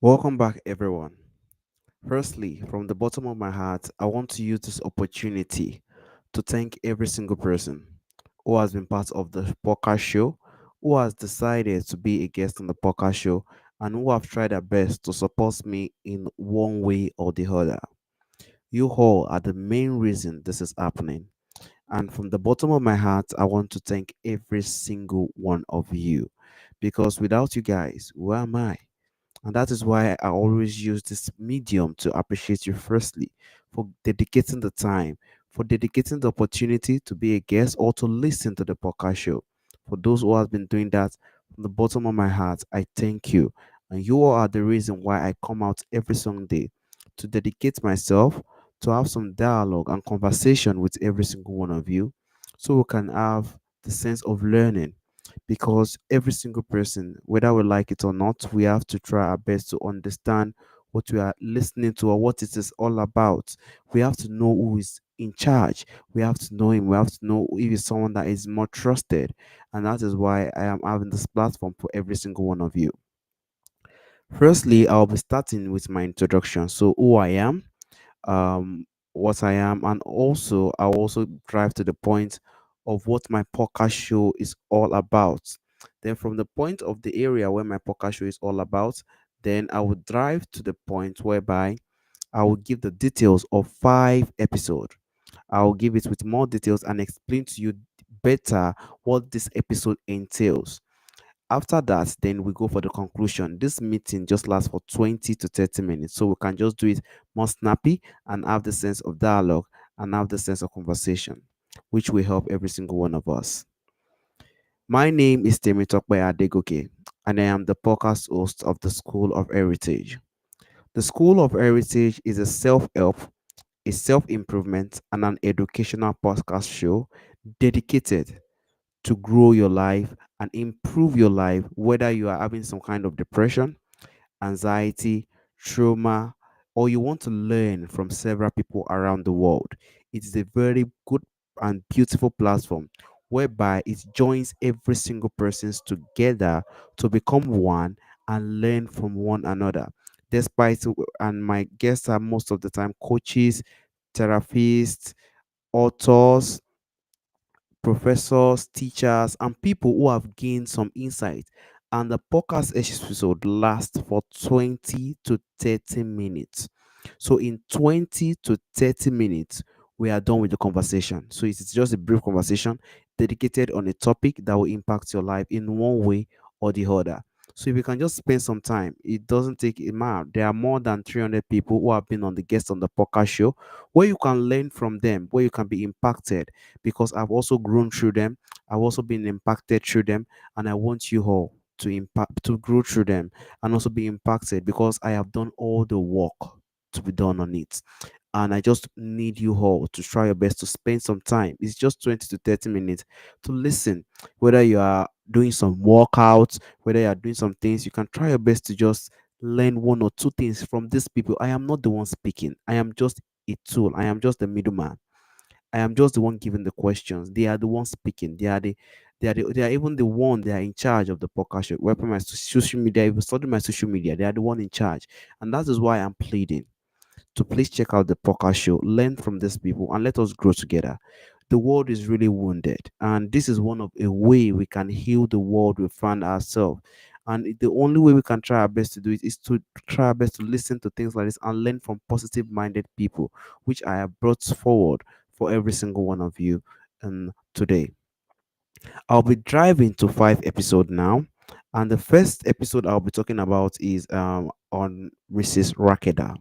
Welcome back, everyone. Firstly, from the bottom of my heart, I want to use this opportunity to thank every single person who has been part of the podcast show, who has decided to be a guest on the podcast show, and who have tried their best to support me in one way or the other. You all are the main reason this is happening. And from the bottom of my heart, I want to thank every single one of you because without you guys, where am I? And that is why I always use this medium to appreciate you, firstly, for dedicating the time, for dedicating the opportunity to be a guest or to listen to the podcast show. For those who have been doing that, from the bottom of my heart, I thank you. And you all are the reason why I come out every Sunday to dedicate myself to have some dialogue and conversation with every single one of you so we can have the sense of learning because every single person, whether we like it or not, we have to try our best to understand what we are listening to or what it is all about. We have to know who is in charge. We have to know him. We have to know if he's someone that is more trusted. And that is why I am having this platform for every single one of you. Firstly, I'll be starting with my introduction. So, who I am, what I am, and also I'll also drive to the point of what my podcast show is all about. Then, from the point of the area where my podcast show is all about, then I will drive to the point whereby I will give the details of 5 episodes. I will give it with more details and explain to you better what this episode entails. After that, then we go for the conclusion. This meeting just lasts for 20 to 30 minutes. So we can just do it more snappy and have the sense of dialogue and have the sense of conversation, which will help every single one of us. My name is Temitokwe Adegoke, and I am the podcast host of the School of Heritage. The School of Heritage is a self help, a self improvement, and an educational podcast show dedicated to grow your life and improve your life, whether you are having some kind of depression, anxiety, trauma, or you want to learn from several people around the world. It is a very good and beautiful platform whereby it joins every single persons together to become one and learn from one another. Despite and my guests are most of the time coaches, therapists, authors, professors, teachers, and people who have gained some insight. And the podcast episode lasts for 20 to 30 minutes. So, in 20 to 30 minutes, we are done with the conversation. So, it's just a brief conversation dedicated on a topic that will impact your life in one way or the other. So, if you can just spend some time, it doesn't take a man. There are more than 300 people who have been on the guest on the podcast show where you can learn from them, where you can be impacted because I've also grown through them. I've also been impacted through them, and I want you all to impact to grow through them and also be impacted because I have done all the work to be done on it. And I just need you all to try your best to spend some time. It's just 20 to 30 minutes to listen. Whether you are doing some workouts, whether you are doing some things, you can try your best to just learn one or two things from these people. I am not the one speaking, I am just a tool, I am just the middleman. I am just the one giving the questions. They are the ones speaking. They are even the one. They are in charge of the podcast show. Wherever my social media, if you study my social media, they are the one in charge, and that is why I'm pleading to please check out the podcast show, learn from these people, and let us grow together. The world is really wounded, and this is one of a way we can heal the world we find ourselves. And the only way we can try our best to do it is to try our best to listen to things like this and learn from positive minded people, which I have brought forward for every single one of you today. I'll be driving to 5 episodes now. And the first episode I'll be talking about is on Mrs. Rakeda.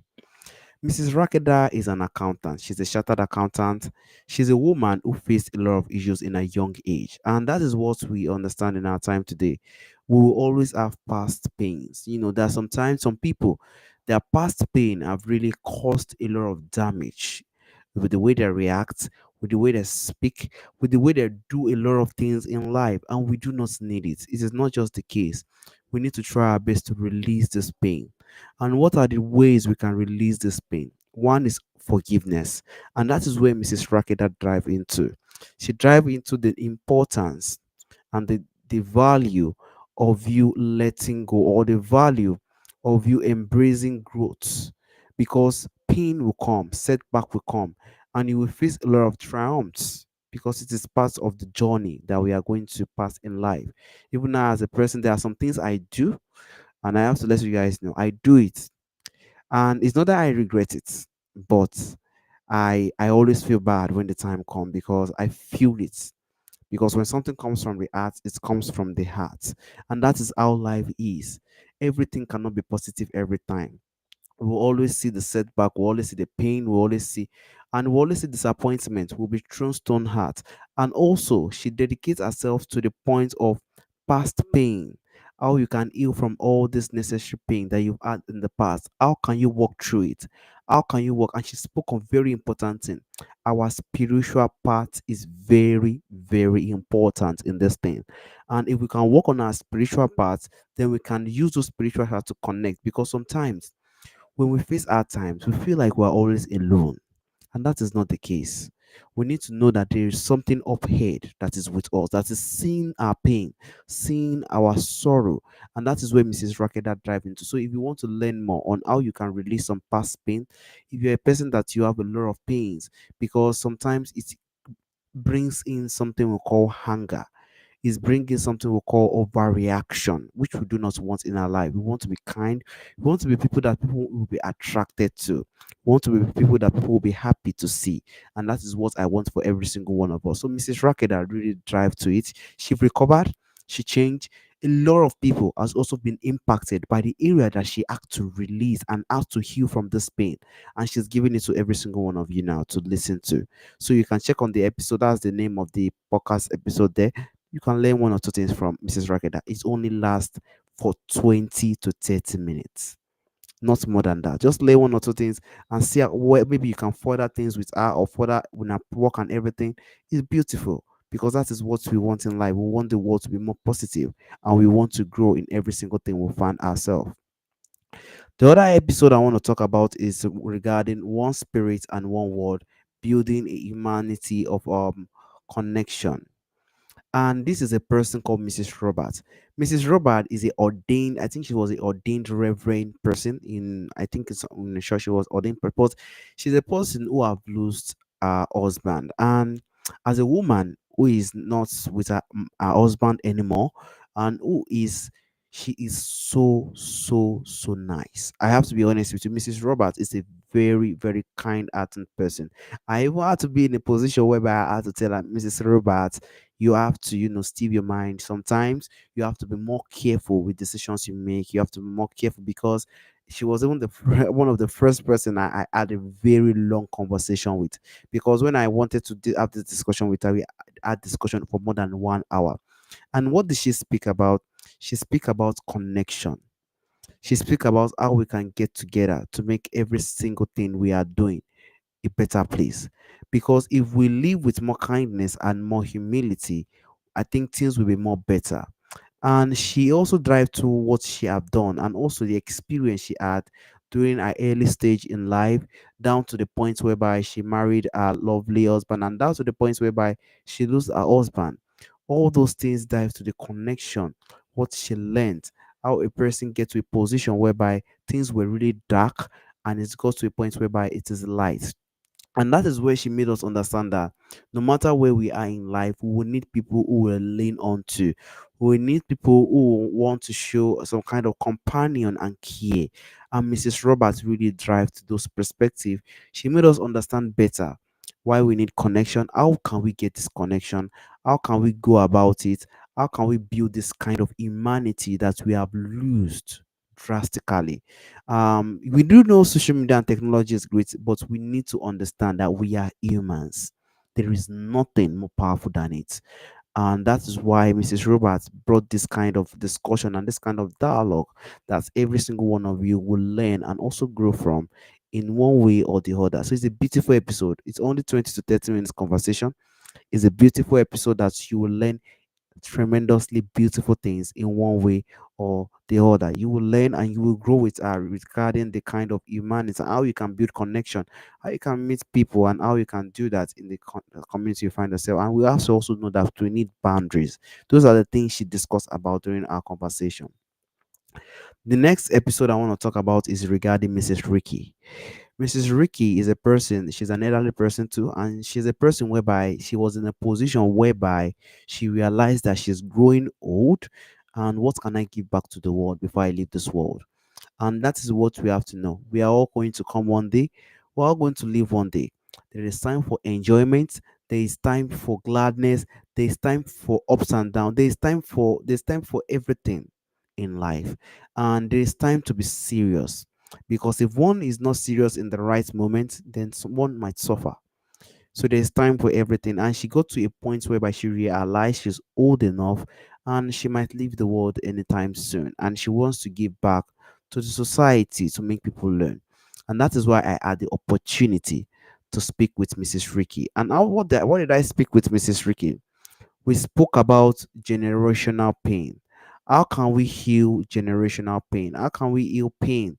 Mrs. Rakeda is an accountant. She's a chartered accountant. She's a woman who faced a lot of issues in a young age. And that is what we understand in our time today. We will always have past pains. You know, there are sometimes some people, their past pain have really caused a lot of damage with the way they react, with the way they speak, with the way they do a lot of things in life. And we do not need it. It is not just the case. We need to try our best to release this pain. And what are the ways we can release this pain? One is forgiveness, and that is where Mrs. Rakeda drive into. She drive into the importance and the value of you letting go, or the value of you embracing growth, because pain will come, setback will come, and you will face a lot of triumphs because it is part of the journey that we are going to pass in life. Even now, as a person, there are some things I do, and I have to let you guys know I do it, and it's not that I regret it, but I always feel bad when the time comes because I feel it. Because when something comes from the heart, it comes from the heart, and that is how life is. Everything cannot be positive every time. We'll always see the setback, we'll always see the pain, we'll always see disappointment. We'll be thrown stone heart. And also, she dedicates herself to the point of past pain. How you can heal from all this necessary pain that you've had in the past. How can you walk through it? How can you walk? And she spoke of very important thing. Our spiritual part is very, very important in this thing. And if we can work on our spiritual part, then we can use those spiritual heart to connect. Because sometimes when we face hard times, we feel like we're always alone, and that is not the case. We need to know that there is something up ahead that is with us, that is seeing our pain, seeing our sorrow, and that is where Mrs. Rakeda dive into. So, if you want to learn more on how you can release some past pain, if you're a person that you have a lot of pains, because sometimes it brings in something we call hunger, is bringing something we call overreaction, which we do not want in our life. We want to be kind. We want to be people that people will be attracted to. We want to be people that people will be happy to see. And that is what I want for every single one of us. So Mrs. Rakeda really drive to it. She recovered. She changed. A lot of people has also been impacted by the area that she had to release and how to heal from this pain. And she's giving it to every single one of you now to listen to. So you can check on the episode. That's the name of the podcast episode there. You can learn one or two things from Mrs. Rakeda. It only lasts for 20 to 30 minutes, not more than that. Just learn one or two things and see where maybe you can further things with her or further when I work and everything. It's beautiful because that is what we want in life. We want the world to be more positive and we want to grow in every single thing we find ourselves. The other episode I want to talk about is regarding one spirit and one word, building a humanity of connection. And this is a person called Mrs. Robert. Mrs. Robert is a ordained, I think she was a ordained reverend person in, I think it's in the church she was ordained, but she's a person who have lost her husband. And as a woman who is not with her husband anymore, and who is, she is so, so, so nice. I have to be honest with you. Mrs. Robert is a very, very kind hearted person. I even had to be in a position whereby I had to tell her, Mrs. Robert, you have to steer your mind. Sometimes you have to be more careful with decisions you make. You have to be more careful because she was even one of the first person I had a very long conversation with, because when I wanted to have this discussion with her, we had discussion for more than 1 hour. And what did she speak about? She speak about connection. She speak about how we can get together to make every single thing we are doing a better place. Because if we live with more kindness and more humility, I think things will be more better. And she also drive to what she have done and also the experience she had during her early stage in life, down to the point whereby she married a lovely husband, and down to the point whereby she lost her husband. All those things dive to the connection, what she learned, how a person get to a position whereby things were really dark and it got to a point whereby it is light. And that is where she made us understand that no matter where we are in life, we will need people who will lean on to. We will need people who want to show some kind of companion and care. And Mrs. Roberts really drive to those perspectives. She made us understand better why we need connection. How can we get this connection? How can we go about it? How can we build this kind of humanity that we have lost drastically? We do know social media and technology is great, but we need to understand that we are humans. There is nothing more powerful than it. And that is why Mrs. Roberts brought this kind of discussion and this kind of dialogue that every single one of you will learn and also grow from in one way or the other. So it's a beautiful episode. It's only 20 to 30 minutes conversation. It's a beautiful episode that you will learn tremendously beautiful things in one way or the other. You will learn and you will grow with regarding the kind of humanity, how you can build connection, how you can meet people, and how you can do that in the community you find yourself. And we also know that we need boundaries. Those are the things she discussed about during our conversation. The next episode I want to talk about is regarding Mrs. Ricky. Mrs. Ricky is a person, she's an elderly person too, and she's a person whereby she was in a position whereby she realized that she's growing old, and what can I give back to the world before I leave this world? And that is what we have to know. We are all going to come one day. We're all going to live one day. There is time for enjoyment. There is time for gladness. There is time for ups and downs. There is time for everything in life. And there is time to be serious. Because if one is not serious in the right moment, then someone might suffer. So there's time for everything. And she got to a point whereby she realized she's old enough and she might leave the world anytime soon. And she wants to give back to the society to make people learn. And that is why I had the opportunity to speak with Mrs. Ricky. And what did I speak with Mrs. Ricky? We spoke about generational pain. How can we heal generational pain? How can we heal pain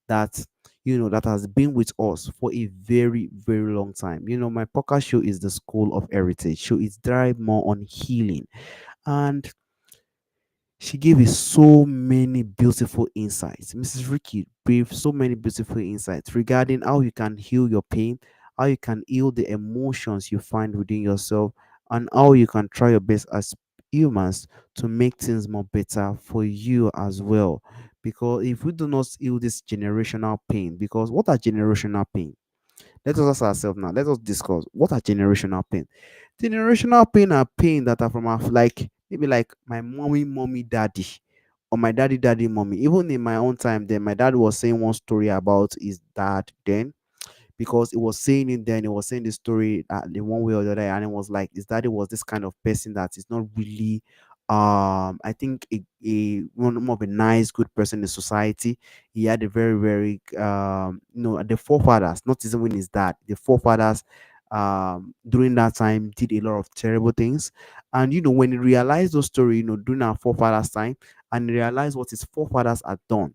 that that has been with us for a very very long time? My podcast show is the School of Heritage, so it's drive more on healing. And she gave us so many beautiful insights. Mrs. Ricky gave so many beautiful insights regarding how you can heal your pain, how you can heal the emotions you find within yourself, and how you can try your best as humans to make things more better for you as well. Because if we do not heal this generational pain, because what are generational pain? Let us ask ourselves now. Let us discuss what are generational pain. Generational pain are pain that are from our, like maybe like my mommy, daddy, or my daddy, mommy. Even in my own time, then my dad was saying one story about his dad then, because it was saying it then, it was saying the story in one way or the other, and it was like his daddy was this kind of person that is not really I think a one more of a nice good person in society. He had a very very the forefathers, not even his dad, the forefathers during that time did a lot of terrible things. And when he realized those story, during our forefathers time, and he realized what his forefathers had done,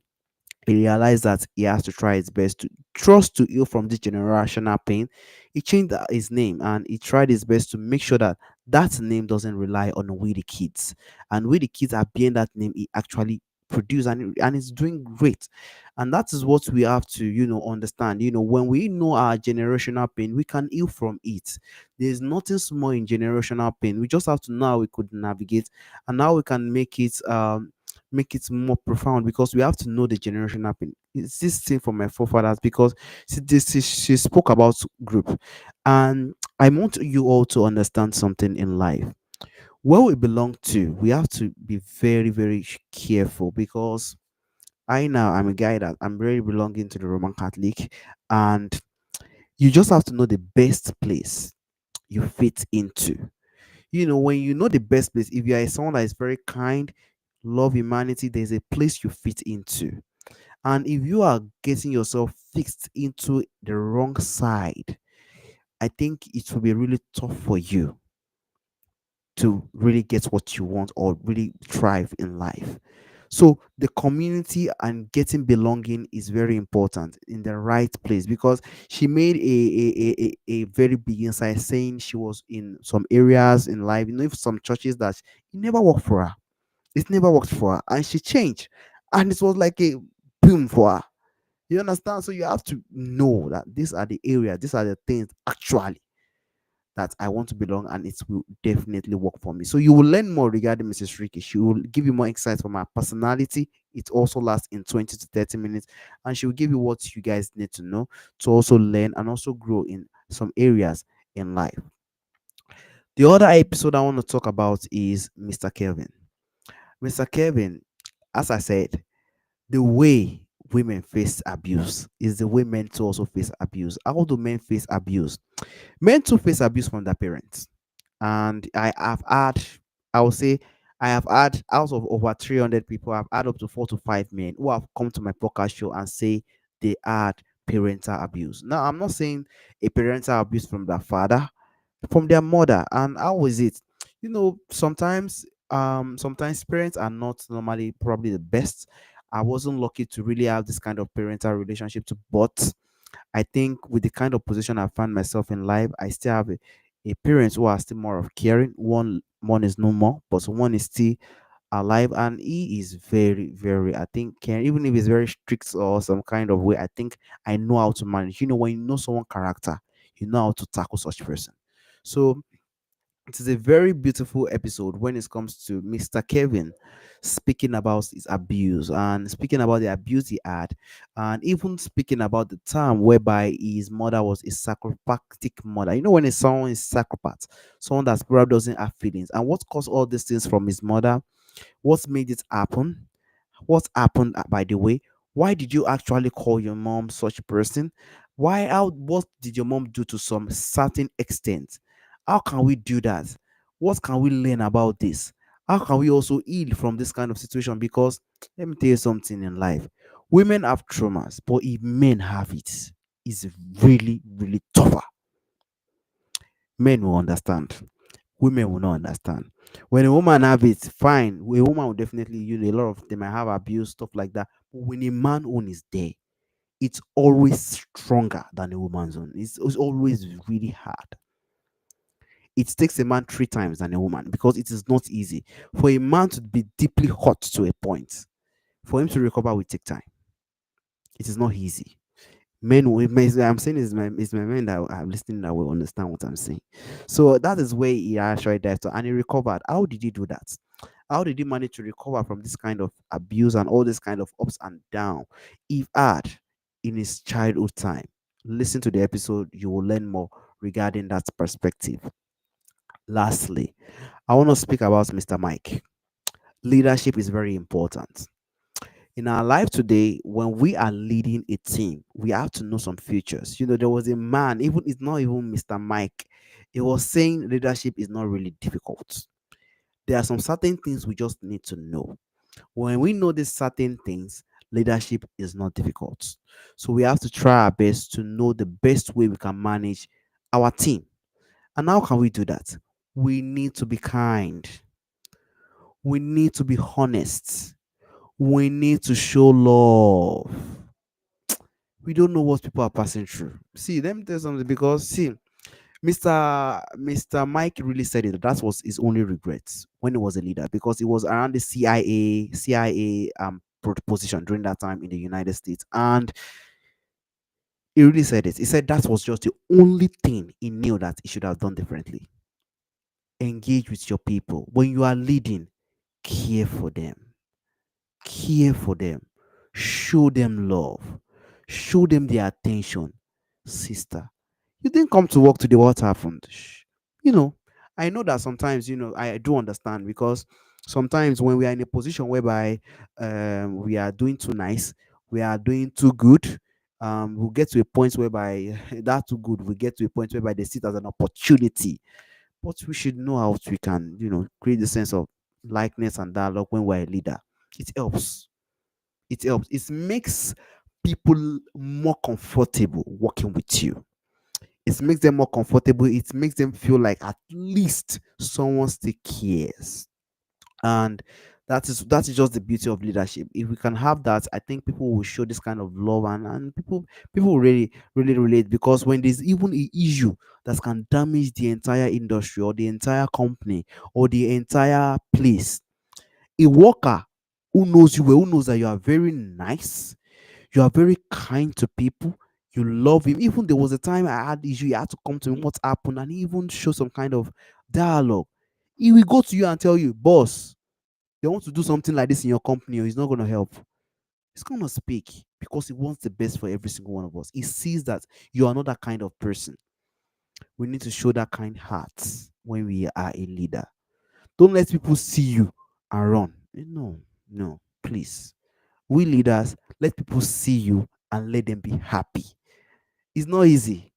he realized that he has to try his best to trust to heal from this generational pain. He changed his name and he tried his best to make sure that that name doesn't rely on we the kids. And we the kids are being that name he actually produced, and it's doing great. And that is what we have to understand. When we know our generational pain, we can heal from it. There's nothing small in generational pain. We just have to know how we could navigate and how we can make it more profound, because we have to know the generational pain. It's this thing from my forefathers, because she spoke about group, and I want you all to understand something in life. Where we belong to, we have to be very very careful, because I'm a guy that I'm very belonging to the Roman Catholic, and you just have to know the best place you fit into. When you know the best place, if you are someone that is very kind, love humanity, there's a place you fit into. And if you are getting yourself fixed into the wrong side, I think it will be really tough for you to really get what you want or really thrive in life. So the community and getting belonging is very important in the right place, because she made a very big insight saying she was in some areas in life, if some churches that it never worked for her. It never worked for her, and she changed, and it was like a boom for her. You understand? So you have to know that these are the areas, these are the things actually that I want to belong, and it will definitely work for me. So you will learn more regarding Mrs. Ricky. She will give you more insights from her personality. It also lasts in 20 to 30 minutes, and she will give you what you guys need to know to also learn and also grow in some areas in life. The other episode I want to talk about is Mr. Kelvin. Mr. Kevin, as I said, the way women face abuse is the way men too also face abuse. How do men face abuse? Men too face abuse from their parents. And I will say, I have had out of over 300 people, I've had up to 4 to 5 men who have come to my podcast show and say they had parental abuse. Now, I'm not saying a parental abuse from their father, from their mother. And how is it? Sometimes parents are not normally probably the best. I wasn't lucky to really have this kind of parental relationship to, but I think with the kind of position I find myself in life, I still have a parents who are still more of caring. One is no more, but one is still alive, and he is very, very, I think, can, even if he's very strict or some kind of way, I think I know how to manage. When you know someone character, you know how to tackle such person. So it is a very beautiful episode when it comes to Mr. Kevin speaking about his abuse and speaking about the abuse he had, and even speaking about the time whereby his mother was a psychopathic mother. When someone is psychopath, someone that probably doesn't have feelings, and what caused all these things from his mother, what made it happen, what happened, by the way? Why did you actually call your mom such a person? What did your mom do to some certain extent? How can we do that? What can we learn about this? How can we also heal from this kind of situation? Because let me tell you something in life. Women have traumas, but if men have it, it's really, really tougher. Men will understand. Women will not understand. When a woman have it, fine. A woman will definitely, a lot of them might have abuse, stuff like that. But when a man own is there, it's always stronger than a woman's own. It's always really hard. It takes a man three times than a woman because it is not easy. For a man to be deeply hot to a point, for him to recover will take time. It is not easy. I'm saying it's my men that are listening that will understand what I'm saying. So that is where he actually died to, and he recovered. How did he do that? How did he manage to recover from this kind of abuse and all this kind of ups and down he had in his childhood time? Listen to the episode, you will learn more regarding that perspective. Lastly, I want to speak about Mr. Mike. Leadership is very important. In our life today, when we are leading a team, we have to know some features. There was a man, even it's not even Mr. Mike, he was saying leadership is not really difficult. There are some certain things we just need to know. When we know these certain things, leadership is not difficult. So we have to try our best to know the best way we can manage our team. And how can we do that? We need to be kind. We need to be honest. We need to show love. We don't know what people are passing through. See, let me tell you something, because see, Mr. Mike really said it. That was his only regrets when he was a leader, because he was around the CIA position during that time in the United States, and he really said it. He said that was just the only thing he knew that he should have done differently. Engage with your people when you are leading. Care for them. Care for them. Show them love. Show them their attention. Sister, you didn't come to work today. What happened? You know, I know that sometimes, I do understand, because sometimes when we are in a position whereby we are doing too nice, we are doing too good, we'll get to a point whereby that too good, we get to a point whereby they see it as an opportunity. But we should know how we can, create the sense of likeness and dialogue when we're a leader. It helps. It helps. It makes people more comfortable working with you. It makes them more comfortable. It makes them feel like at least someone still cares. And that is just the beauty of leadership. If we can have that, I think people will show this kind of love, and people will really, really relate, because when there's even an issue that can damage the entire industry or the entire company or the entire place, a worker who knows you well, who knows that you are very nice, you are very kind to people, you love him. Even there was a time I had issue, he had to come to me, what happened, and he even show some kind of dialogue. He will go to you and tell you, boss, they want to do something like this in your company, or he's not going to help. He's going to speak because he wants the best for every single one of us. He sees that you are not that kind of person. We need to show that kind heart when we are a leader. Don't let people see you and run. No, no, please. We leaders, let people see you and let them be happy. It's not easy,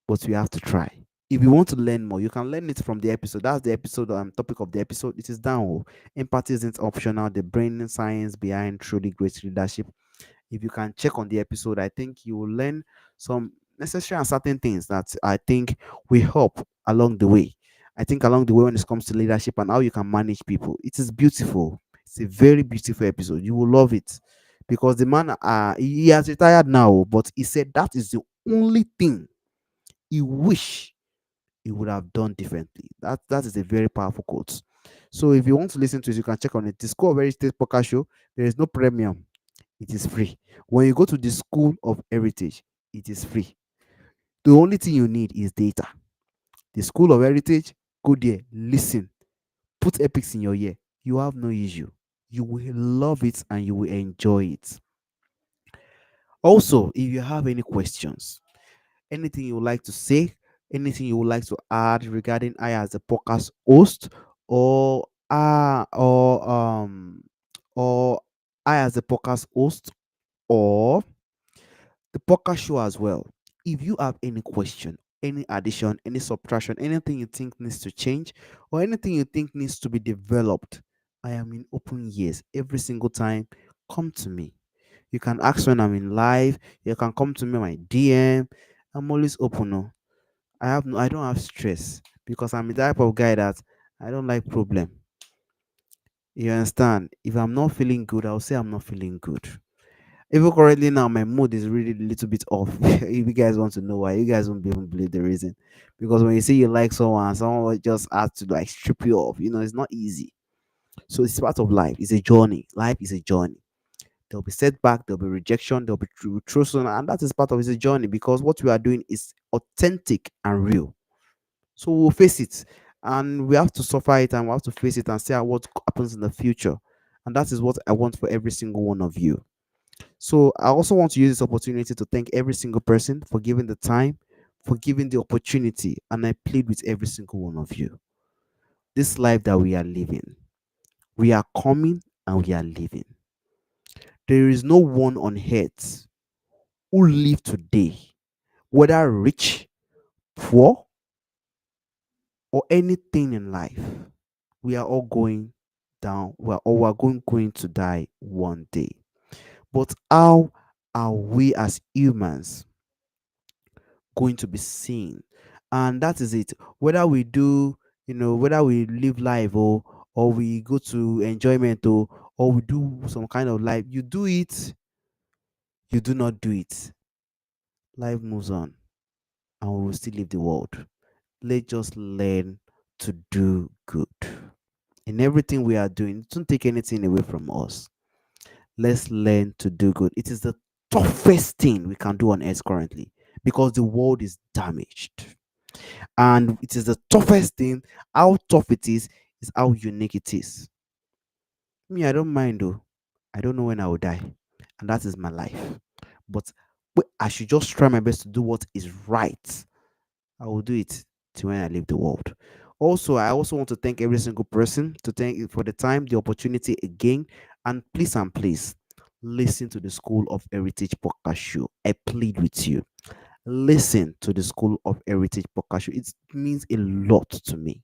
but we have to try. If you want to learn more, you can learn it from the episode. That's the episode topic of the episode. It is down. Empathy isn't optional. The brain and science behind truly great leadership. If you can check on the episode, I think you will learn some necessary and certain things that I think will help along the way. I think along the way, when it comes to leadership and how you can manage people, it is beautiful. It's a very beautiful episode. You will love it, because the man, he has retired now, but he said that is the only thing he wish he would have done differently. That is a very powerful quote. So if you want to listen to it, you can check on it. The School of Heritage Podcast Show, there is no premium. It is free. When you go to the School of Heritage, it is free. The only thing you need is data. The School of Heritage, go there, listen, put epics in your ear. You have no issue. You will love it and you will enjoy it. Also, if you have any questions, anything you would like to say, anything you would like to add regarding I as a podcast host, or or I as a podcast host, or the podcast show as well. If you have any question, any addition, any subtraction, anything you think needs to change, or anything you think needs to be developed, I am in open ears every single time. Come to me. You can ask when I'm in live. You can come to me on my DM. I'm always open. Oh. I don't have stress because I'm the type of guy that I don't like problem. You understand? If I'm not feeling good, I'll say I'm not feeling good. Even currently now, my mood is really a little bit off. If you guys want to know why, you guys won't be able to believe the reason. Because when you say you like someone, someone will just has to like strip you off. It's not easy. So it's part of life. It's a journey. Life is a journey. There'll be setback, there'll be rejection, there'll be truth, and that is part of it's a journey because what we are doing is authentic and real. So we'll face it, and we have to suffer it, and we have to face it and see how what happens in the future. And that is what I want for every single one of you. So I also want to use this opportunity to thank every single person for giving the time, for giving the opportunity, and I plead with every single one of you. This life that we are living, we are coming and we are living. There is no one on earth who live today, whether rich, poor, or anything in life. We are all going down. We are going to die one day. But how are we as humans going to be seen? And that is it. Whether we do, whether we live life, or we go to enjoyment, or we do some kind of life, you do it, you do not do it. Life moves on and we will still leave the world. Let's just learn to do good. In everything we are doing, don't take anything away from us. Let's learn to do good. It is the toughest thing we can do on earth currently because the world is damaged. And it is the toughest thing. How tough it is how unique it is. Me, I don't mind though. I don't know when I will die. And that is my life. But I should just try my best to do what is right. I will do it till when I leave the world. Also, I also want to thank every single person to thank you for the time, the opportunity again, and please listen to the School of Heritage podcast show. I plead with you. Listen to the School of Heritage podcast show. It means a lot to me.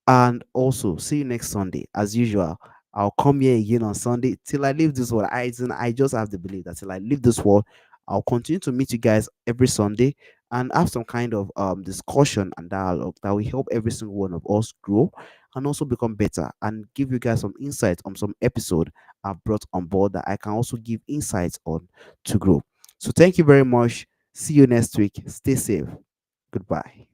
And also, see you next Sunday. As usual, I'll come here again on Sunday till I leave this world. I just have to believe that till I leave this world, I'll continue to meet you guys every Sunday and have some kind of discussion and dialogue that will help every single one of us grow and also become better and give you guys some insights on some episode I've brought on board that I can also give insights on to grow. So thank you very much. See you next week. Stay safe. Goodbye.